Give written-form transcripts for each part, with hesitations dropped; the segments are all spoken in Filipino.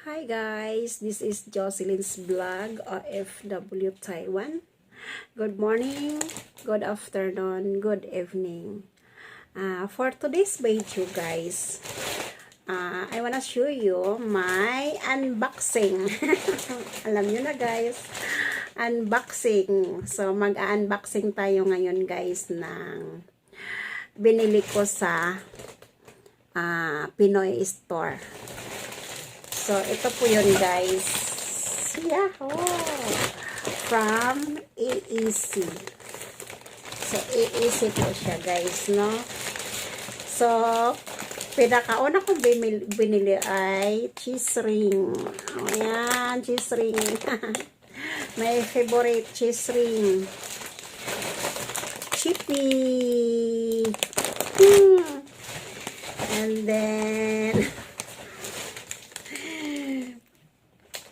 Hi guys, this is Jocelyn's vlog, OFW Taiwan. Good morning, good afternoon, good evening. For today's video guys, I wanna show you my unboxing. Alam nyo na guys, unboxing. So mag-unboxing tayo ngayon guys ng binili ko sa Pinoy Store. So, ito po yun guys. Yahoo! From AEC. So, AEC po siya guys, no? So, pinakauna kong binili ay cheese ring. Ayan, cheese ring. My favorite cheese ring. Chippy! And then,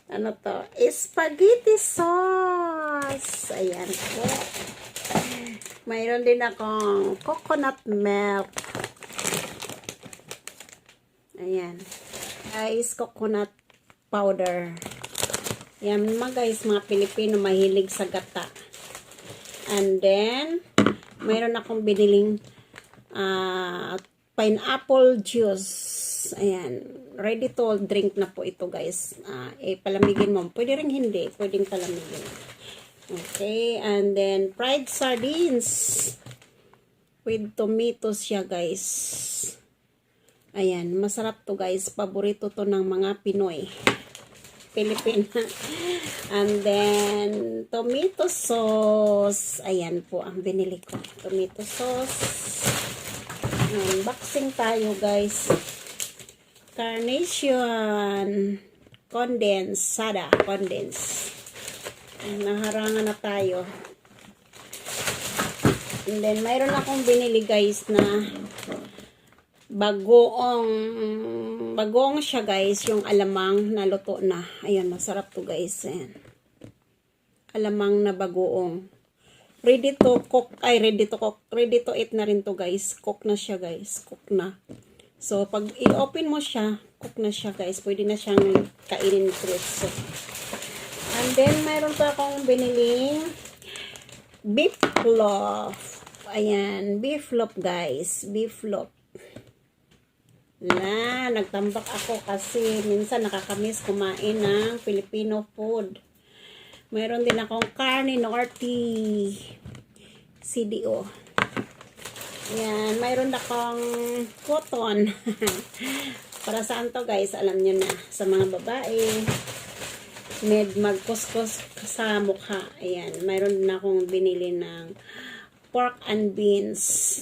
ano to? Spaghetti sauce. Ayan po. Mayroon din akong coconut milk. Ayan. Guys, coconut powder. Ayan mga guys, mga Pilipino mahilig sa gata. And then, mayroon akong biniling pineapple juice. Ayan. Ready to drink na po ito guys. Palamigin mo. Pwede rin hindi. Pwedeng palamigin. Okay. And then fried sardines. With tomatoes siya guys. Ayan. Masarap to guys. Paborito to ng mga Pinoy. Pilipina. And then tomato sauce. Ayan po ang binili ko. Tomato sauce. Unboxing tayo guys. Carnation condensada. Condense. Naharangan na tayo. And then mayroon akong binili guys na bagoong siya guys, yung alamang na luto na. Ayan, masarap to guys. Ayan. Alamang na bagoong. Ready to cook, ready to eat na rin to guys. Cook na siya guys, cook na. So, pag i-open mo siya, cook na siya guys. Pwede na siyang kainin preso. And then, mayroon pa akong biniling beef loaf. Ayan, beef loaf guys. Beef loaf. Nagtambak ako kasi minsan nakakamiss kumain ng Filipino food. Mayroon din akong carne norte. CDO. Yan, mayroon akong cotton. Para saan to guys? Alam nyo na. Sa mga babae. Magkuskus sa mukha. Ayan, mayroon din akong binili ng pork and beans.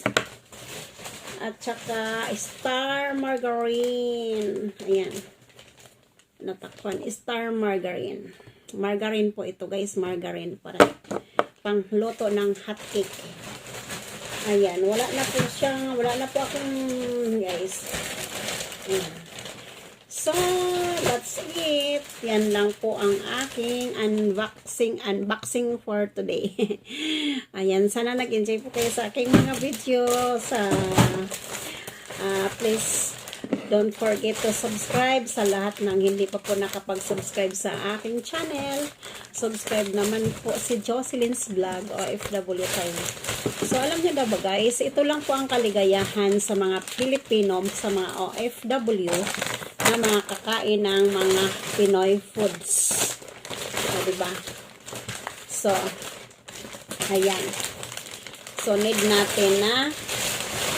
At saka star margarine. Ayan. Natakpan. Star margarine. Margarine po ito guys. Margarine. Para pangluto ng hot cake. Ayan, wala na po akong guys. Ayan. So, that's it. Yan lang po ang aking unboxing for today. Ayan, sana nag-enjoy po kayo sa aking mga video. Please, don't forget to subscribe sa lahat ng hindi pa po nakapag-subscribe sa aking channel. Subscribe naman po si Jocelyn's Vlog, OFW Taiwan. So, alam niyo ba guys, ito lang po ang kaligayahan sa mga Pilipino, sa mga OFW, na mga kakain ng mga Pinoy foods. So, diba? So, ayan. So, need natin na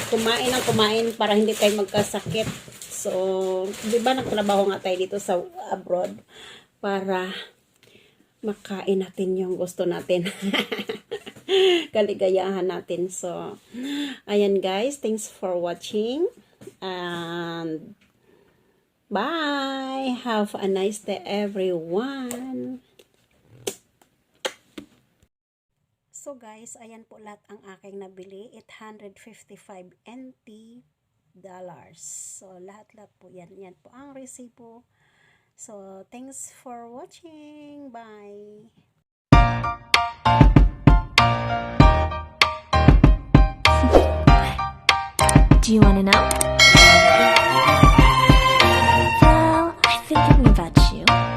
kumain ng kumain para hindi tayo magkasakit. So, diba nagtrabaho nga tayo dito sa abroad para makain natin yung gusto natin. Kaligayahan natin. So, ayan guys. Thanks for watching. And bye! Have a nice day everyone! So guys, ayan po lahat ang aking nabili. 855 NT dollars. So, lahat po yan. Yan po ang resibo. So, thanks for watching. Bye! Do you want to know? Well, I've been thinking about got you.